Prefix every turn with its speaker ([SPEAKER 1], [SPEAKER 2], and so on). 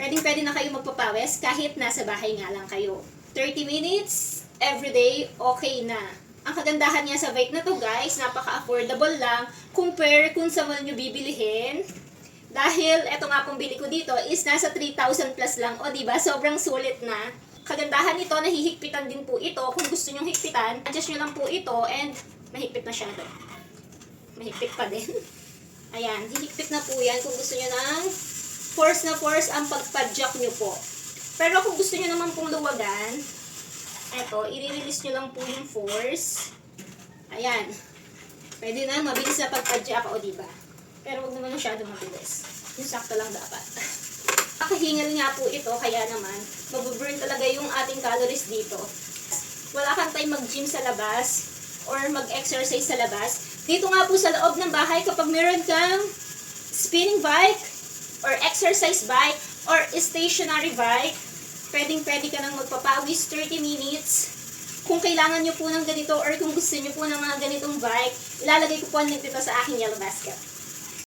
[SPEAKER 1] Pwede na kayo magpapawis kahit nasa bahay nga lang kayo. 30 minutes, everyday, okay na. Ang kagandahan niya sa bike na to guys, napaka-affordable lang compare kung sa mall nyo bibilihin. Dahil eto nga pong bili ko dito is nasa 3,000 plus lang. O diba, sobrang sulit na. Kagandahan nito, nahihigpitan din po ito. Kung gusto nyong higpitan, adjust nyo lang po ito and mahigpit na siya doon. Mahigpit pa din. Ayan, hihigpit na po yan kung gusto nyo ng force na force ang pagpadjak nyo po. Pero kung gusto nyo naman pong luwagan, eto, i-release nyo lang po yung force. Ayan. Pwede na, mabilis na pagpadjak, o diba? Pero huwag naman masyado mabilis. Yung sakto lang dapat. Nakahingal nga po ito, kaya naman, mabuburn talaga yung ating calories dito. Wala kang time mag-gym sa labas, or mag-exercise sa labas. Dito nga po sa loob ng bahay, kapag meron kang spinning bike, or exercise bike, or stationary bike, pwedeng-pwede ka nang magpapawis 30 minutes. Kung kailangan nyo po ng ganito, or kung gusto nyo po ng mga ganitong bike, ilalagay ko po ang link dito sa aking yellow basket.